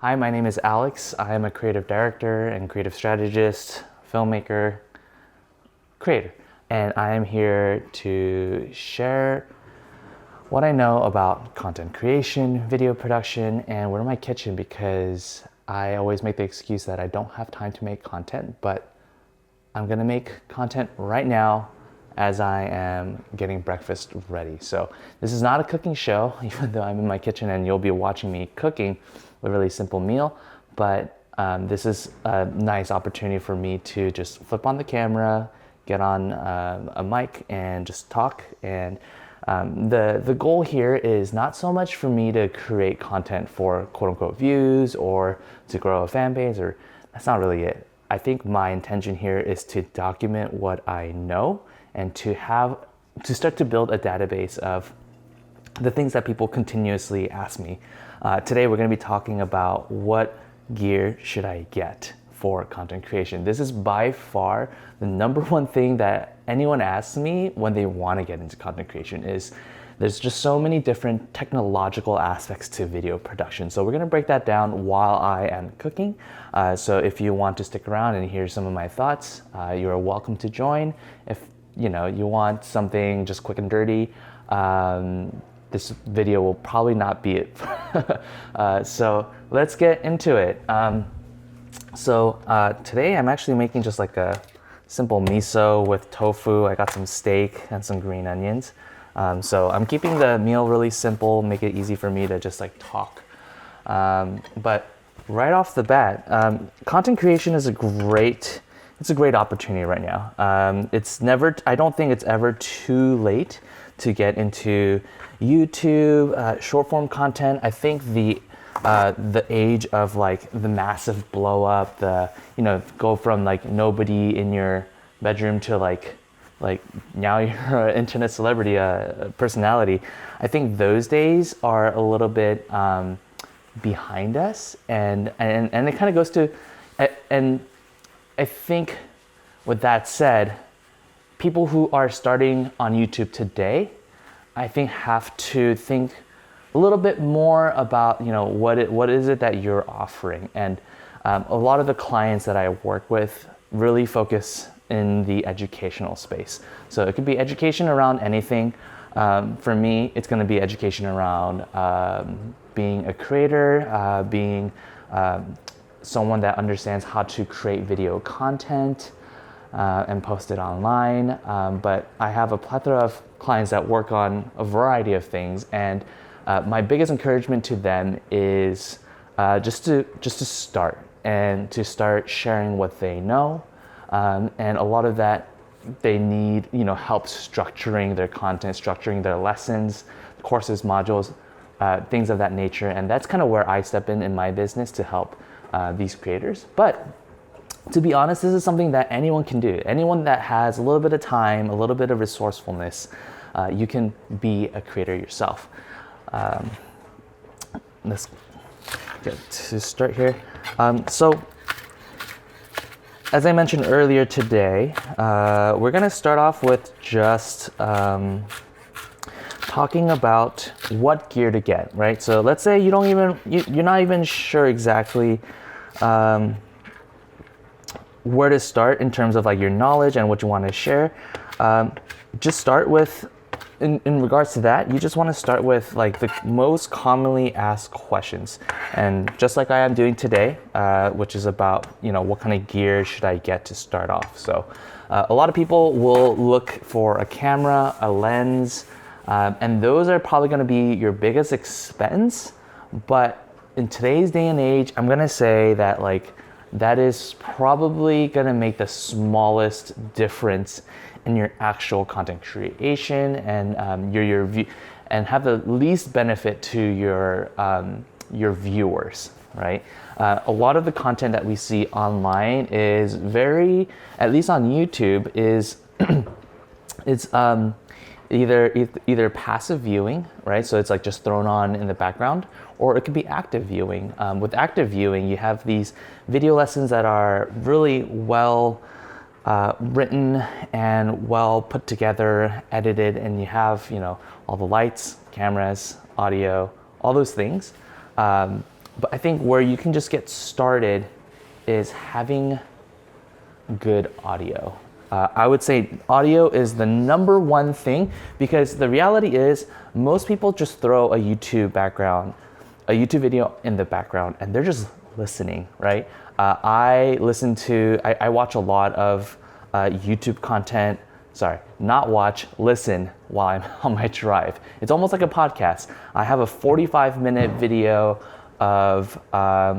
Hi, my name is Alex. I am a creative director and creative strategist, filmmaker, creator. And I am here to share what I know about content creation, video production, and we're in my kitchen because I always make the excuse that I don't have time to make content, but I'm gonna make content right now as I am getting breakfast ready. So this is not a cooking show, even though I'm in my kitchen and you'll be watching me cooking a really simple meal, but this is a nice opportunity for me to just flip on the camera, get on a mic and just talk. And the goal here is not so much for me to create content for quote unquote views or to grow a fan base, or that's not really it. I think my intention here is to document what I know and to start to build a database of the things that people continuously ask me. Today we're going to be talking about what gear should I get for content creation. This is by far the number one thing that anyone asks me when they want to get into content creation. Is there's just so many different technological aspects to video production. So we're going to break that down while I am cooking. So if you want to stick around and hear some of my thoughts, you're welcome to join. If you want something just quick and dirty, this video will probably not be it. So let's get into it. Today I'm actually making just like a simple miso with tofu. I got some steak and some green onions. So I'm keeping the meal really simple, make it easy for me to just like talk. But right off the bat, content creation is a great opportunity right now. I don't think it's ever too late to get into YouTube, short form content. I think the age of like the massive blow up, go from like nobody in your bedroom to like now you're an internet celebrity, personality. I think those days are a little bit behind us, and it kind of goes to, and I think with that said, people who are starting on YouTube today, I think have to think a little bit more about what is it that you're offering. And a lot of the clients that I work with really focus in the educational space. So it could be education around anything. For me, it's going to be education around being a creator, being someone that understands how to create video content and post it online. But I have a plethora of clients that work on a variety of things, and my biggest encouragement to them is just to start and to start sharing what they know. And a lot of that they need help structuring their content, structuring their lessons, courses, modules, things of that nature. And that's kind of where I step in my business to help these creators. But to be honest, this is something that anyone can do. Anyone that has a little bit of time, a little bit of resourcefulness, you can be a creator yourself. Let's get to start here. So as I mentioned earlier today, we're gonna start off with just talking about what gear to get, right? So let's say you're not even sure exactly where to start in terms of like your knowledge and what you want to share. Just start with, in regards to that, you just want to start with like the most commonly asked questions. And just like I am doing today, which is about, what kind of gear should I get to start off? So a lot of people will look for a camera, a lens, and those are probably going to be your biggest expense. But in today's day and age, I'm going to say that that is probably going to make the smallest difference in your actual content creation and your view, and have the least benefit to your viewers, right? A lot of the content that we see online is at least on YouTube, is it's either passive viewing, right? So it's like just thrown on in the background, or it could be active viewing. With active viewing, you have these video lessons that are really well written and well put together, edited, and you have all the lights, cameras, audio, all those things. But I think where you can just get started is having good audio. I would say audio is the number one thing, because the reality is most people just throw a YouTube video in the background and they're just listening, right? I watch a lot of YouTube content. Sorry, not watch, listen while I'm on my drive. It's almost like a podcast. I have a 45-minute video of,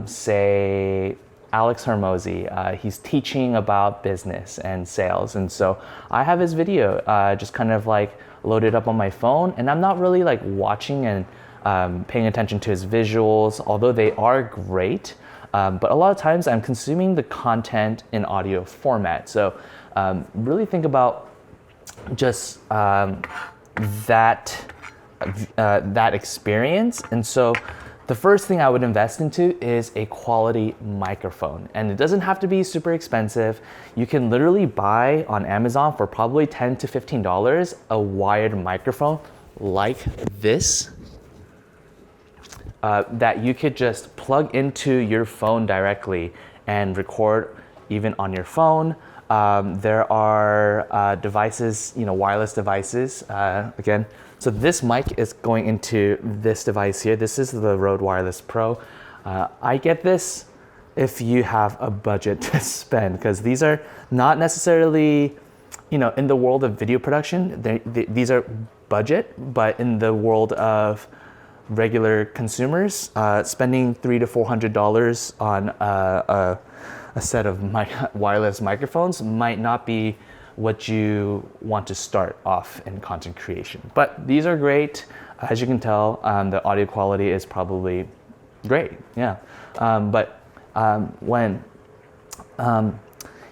say, Alex Hermosi. He's teaching about business and sales. And so I have his video just kind of like loaded up on my phone, and I'm not really like watching and paying attention to his visuals, although they are great. But a lot of times I'm consuming the content in audio format. So really think about just that experience. And so the first thing I would invest into is a quality microphone. And it doesn't have to be super expensive. You can literally buy on Amazon for probably $10 to $15 a wired microphone like this that you could just plug into your phone directly and record even on your phone. There are devices, wireless devices, again. So this mic is going into this device here. This is the Rode Wireless Pro. I get this if you have a budget to spend, because these are not necessarily, in the world of video production, these are budget, but in the world of regular consumers, spending $300 to $400 on a set of wireless microphones might not be what you want to start off in content creation. But these are great. As you can tell, the audio quality is probably great, yeah. When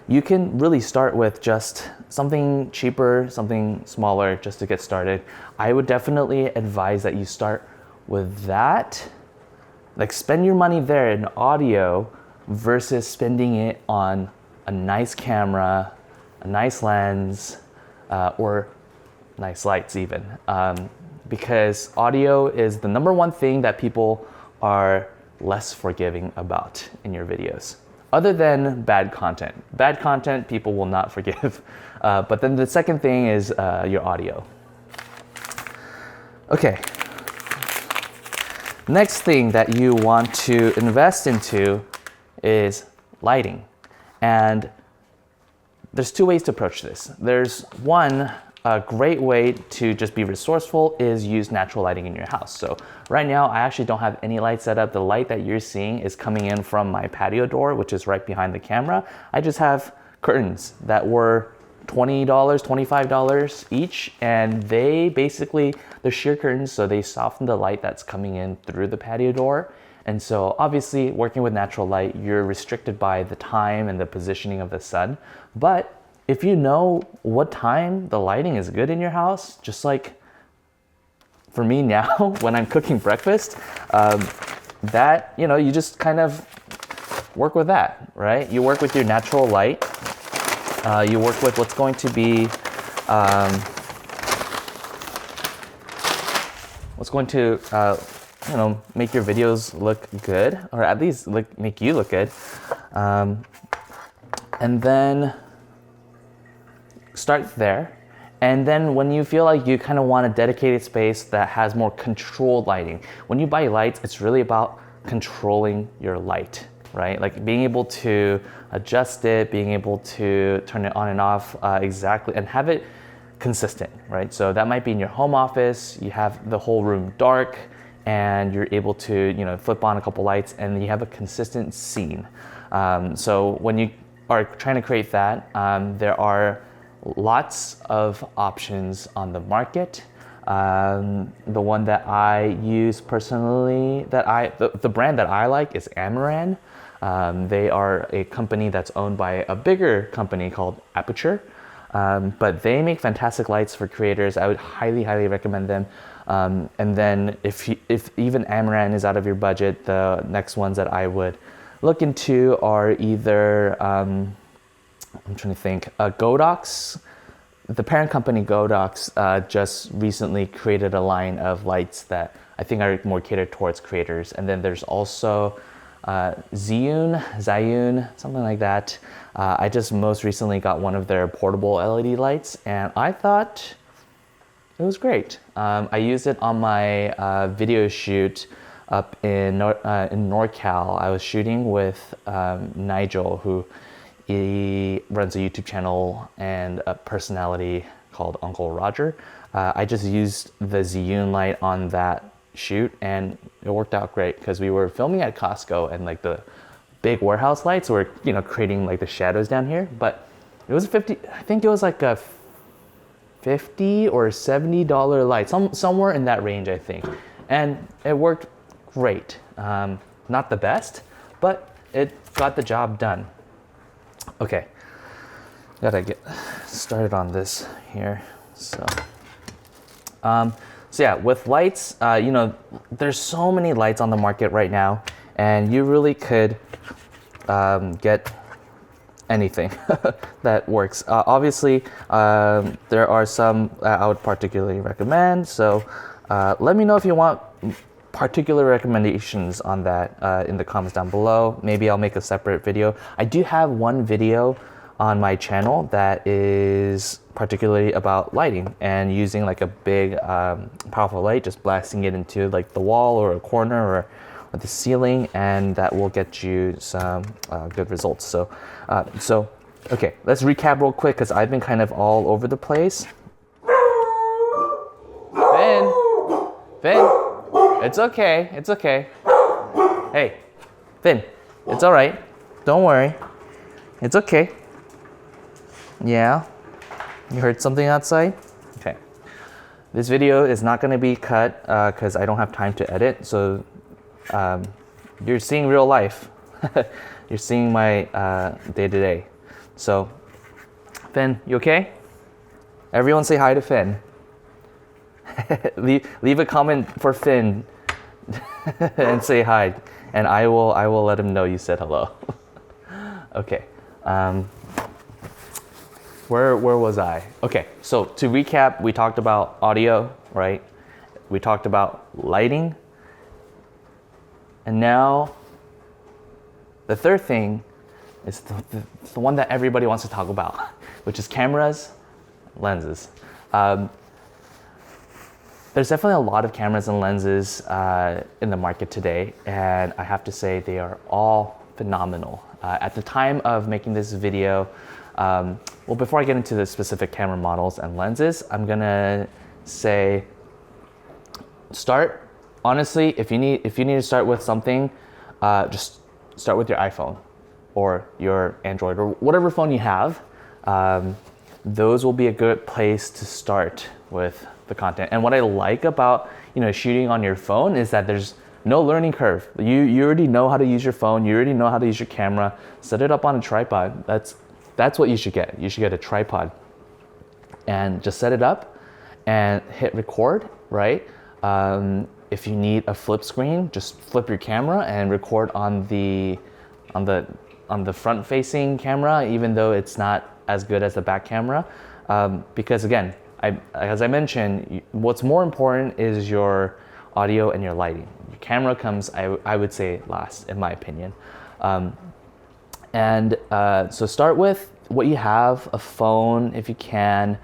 you can really start with just something cheaper, something smaller, just to get started, I would definitely advise that you start with that. Like, spend your money there in audio versus spending it on a nice camera, a nice lens, or nice lights even. Because audio is the number one thing that people are less forgiving about in your videos. Other than bad content. Bad content, people will not forgive. But then the second thing is your audio. Okay. Next thing that you want to invest into is lighting. And there's two ways to approach this. There's one, a great way to just be resourceful is use natural lighting in your house. So right now, I actually don't have any light set up. The light that you're seeing is coming in from my patio door, which is right behind the camera. I just have curtains that were $20, $25 each, and they're sheer curtains, so they soften the light that's coming in through the patio door. And so obviously working with natural light, you're restricted by the time and the positioning of the sun. But if you know what time the lighting is good in your house, just like for me now, when I'm cooking breakfast, you just kind of work with that, right? You work with your natural light. You work with what's going to be, make your videos look good, or at least make you look good. And then start there. And then when you feel like you kind of want a dedicated space that has more controlled lighting, when you buy lights, it's really about controlling your light, right? Like being able to adjust it, being able to turn it on and off exactly, and have it consistent, right? So that might be in your home office, you have the whole room dark, and you're able to, flip on a couple lights, and you have a consistent scene. So when you are trying to create that, there are lots of options on the market. The one that I use personally, the brand that I like is Amaran. They are a company that's owned by a bigger company called Aputure. But they make fantastic lights for creators. I would highly, highly recommend them. And then if even Amaran is out of your budget, the next ones that I would look into are either, I'm trying to think, Godox. The parent company Godox just recently created a line of lights that I think are more catered towards creators. And then there's also Zhiyun, something like that. I just most recently got one of their portable LED lights, and I thought it was great. I used it on my video shoot up in NorCal. I was shooting with Nigel, who he runs a YouTube channel and a personality called Uncle Roger. I just used the Zhiyun light on that shoot, and it worked out great because we were filming at Costco, and like the big warehouse lights were, you know, creating like the shadows down here. But it was I think it was like a $50 or $70 light, somewhere in that range, I think, and it worked great. Not the best, but it got the job done. Okay, gotta get started on this here. So yeah, with lights, you know, there's so many lights on the market right now, and you really could get anything that works. Obviously, there are some I would particularly recommend. So let me know if you want particular recommendations on that in the comments down below. Maybe I'll make a separate video. I do have one video on my channel that is particularly about lighting and using like a big powerful light, just blasting it into like the wall or a corner or the ceiling, and that will get you some good results. So okay, let's recap real quick because I've been kind of all over the place. Finn, it's okay, it's okay. Hey, Finn, it's all right. Don't worry, it's okay. Yeah, you heard something outside? Okay. This video is not gonna be cut because I don't have time to edit. So you're seeing real life. You're seeing my day-to-day. So, Finn, you okay? Everyone say hi to Finn. leave a comment for Finn and say hi, and I will let him know you said hello. Okay. Where was I? Okay, so to recap, we talked about audio, right? We talked about lighting. And now, the third thing is the one that everybody wants to talk about, which is cameras, lenses. There's definitely a lot of cameras and lenses in the market today, and I have to say they are all phenomenal. At the time of making this video, well, before I get into the specific camera models and lenses, I'm gonna say, honestly, if you need to start with something, just start with your iPhone or your Android or whatever phone you have. Those will be a good place to start with the content. And what I like about, you know, shooting on your phone is that there's no learning curve. You already know how to use your phone. You already know how to use your camera. Set it up on a tripod. That's what you should get. You should get a tripod and just set it up and hit record, right? If you need a flip screen, just flip your camera and record on the front-facing camera, even though it's not as good as the back camera. Because again, as I mentioned, what's more important is your audio and your lighting. Your camera comes, I would say, last, in my opinion. So start with what you have, a phone if you can.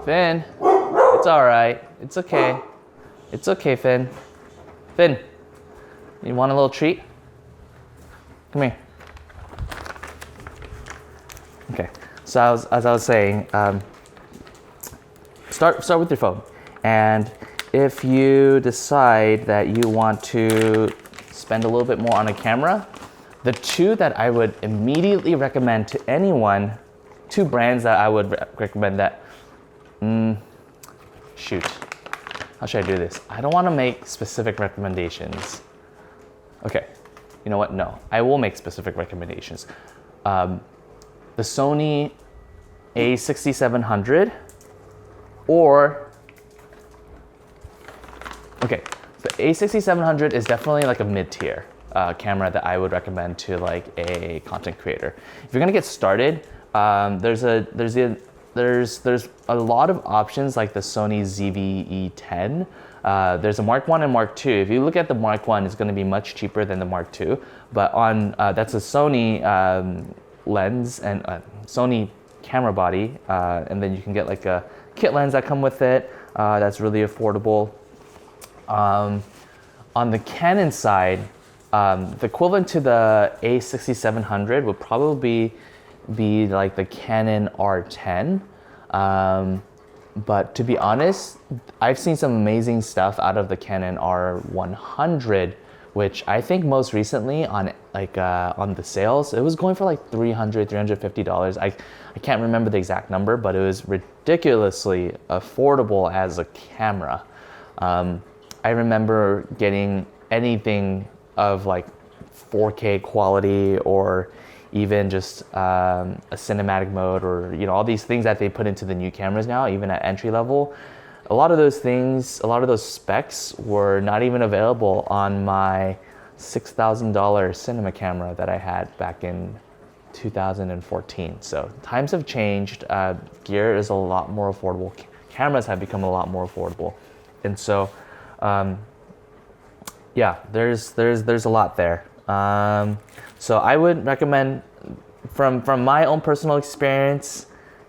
Finn, it's all right. It's okay. It's okay, Finn. Finn, you want a little treat? Come here. Okay, so as I was saying, start with your phone. And if you decide that you want to spend a little bit more on a camera, the two that I would immediately recommend to anyone, two brands that I would recommend that, shoot, how should I do this? I don't want to make specific recommendations. Okay, you know what? No, I will make specific recommendations. The Sony A6700 or, okay, the A6700 is definitely like a mid-tier camera that I would recommend to like a content creator. If you're gonna get started, there's the there's a lot of options like the Sony ZV-E10. There's a Mark 1 and Mark 2. If you look at the Mark 1, it's going to be much cheaper than the Mark 2. But on that's a Sony lens and Sony camera body, and then you can get like a kit lens that come with it. That's really affordable. On the Canon side, the equivalent to the A6700 would probably be like the Canon R10. But to be honest, I've seen some amazing stuff out of the Canon R100, which I think most recently on on the sales, it was going for like $300, $350. I can't remember the exact number, but it was ridiculously affordable as a camera. I remember getting anything of like 4K quality or even just a cinematic mode, or all these things that they put into the new cameras now, even at entry level. A lot of those things, a lot of those specs were not even available on my $6,000 cinema camera that I had back in 2014. So times have changed. Gear is a lot more affordable. Cameras have become a lot more affordable, and so yeah, there's a lot there. So I would recommend, from my own personal experience,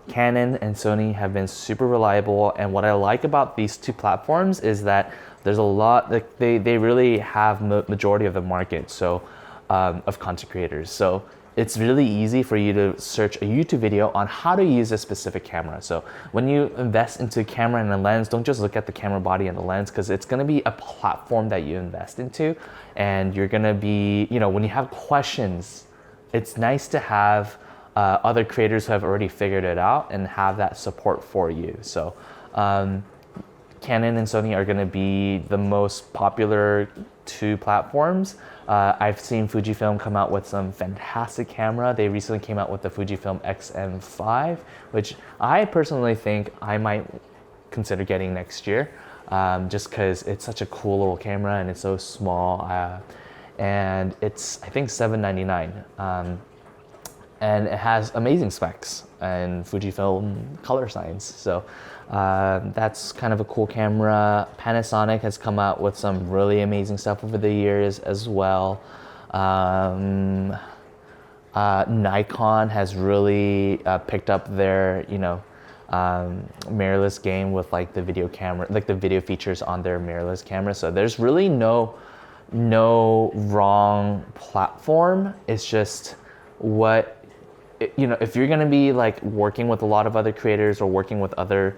Canon and Sony have been super reliable. And what I like about these two platforms is that there's a lot, like they really have majority of the market, so of content creators. So it's really easy for you to search a YouTube video on how to use a specific camera. So when you invest into a camera and a lens, don't just look at the camera body and the lens, because it's gonna be a platform that you invest into. And you're gonna be, when you have questions, it's nice to have other creators who have already figured it out and have that support for you. So Canon and Sony are gonna be the most popular two platforms. I've seen Fujifilm come out with some fantastic camera. They recently came out with the Fujifilm XM5, which I personally think I might consider getting next year, just because it's such a cool little camera and it's so small. And it's, I think, $799. And it has amazing specs and Fujifilm color science. So that's kind of a cool camera. Panasonic has come out with some really amazing stuff over the years as well. Nikon has really picked up their, mirrorless game with like the video camera, like the video features on their mirrorless camera. So there's really no wrong platform. It's just if you're gonna be like working with a lot of other creators or working with other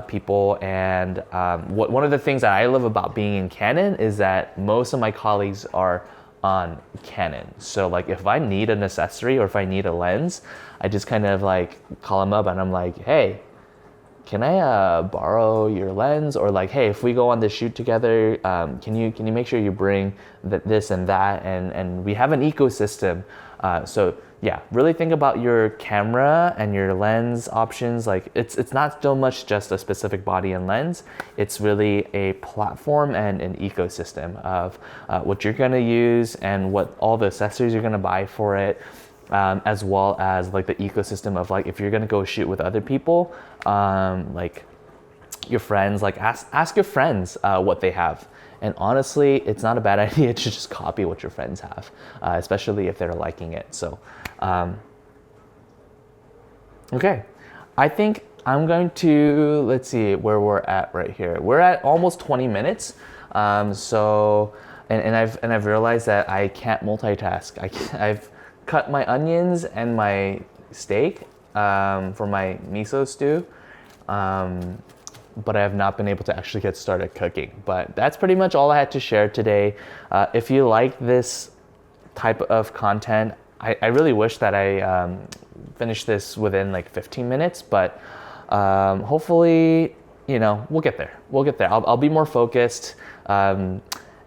people, and one of the things that I love about being in Canon is that most of my colleagues are on Canon. So like if I need an accessory or if I need a lens, I just kind of like call them up and I'm like, hey, can I borrow your lens? Or like, hey, if we go on this shoot together, can you make sure you bring this and that, and we have an ecosystem. So yeah, really think about your camera and your lens options. Like it's not so much just a specific body and lens. It's really a platform and an ecosystem of what you're gonna use and what all the accessories you're gonna buy for it. As well as like the ecosystem of like if you're gonna go shoot with other people, like your friends, like ask your friends what they have. And honestly, it's not a bad idea to just copy what your friends have, especially if they're liking it. So, okay, I think I'm going to, let's see where we're at right here. We're at almost 20 minutes. So, and I've realized that I can't multitask. I've cut my onions and my steak for my miso stew, but I have not been able to actually get started cooking. But that's pretty much all I had to share today. If you like this type of content, I really wish that I finished this within like 15 minutes, but hopefully, we'll get there. I'll be more focused.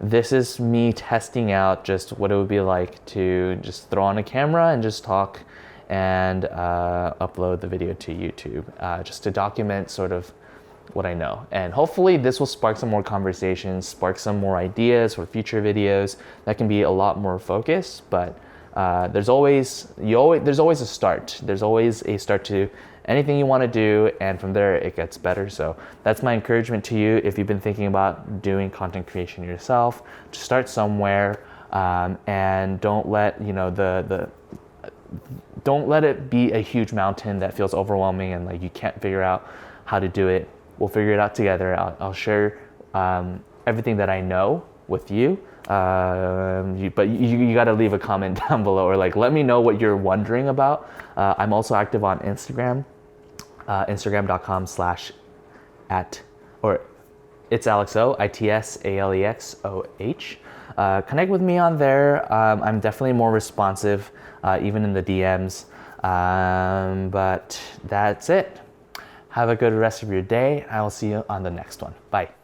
This is me testing out just what it would be like to just throw on a camera and just talk and upload the video to YouTube, just to document sort of what I know. And hopefully this will spark some more conversations, spark some more ideas for future videos that can be a lot more focused. But there's always a start. There's always a start to anything you want to do, and from there it gets better. So that's my encouragement to you. If you've been thinking about doing content creation yourself, just start somewhere, and don't let don't let it be a huge mountain that feels overwhelming and like you can't figure out how to do it. We'll figure it out together. I'll share everything that I know with you. But you got to leave a comment down below, or like let me know what you're wondering about. I'm also active on Instagram, it's Alexo, ITSALEXOH. Connect with me on there. I'm definitely more responsive, even in the DMs. But that's it. Have a good rest of your day. I will see you on the next one. Bye.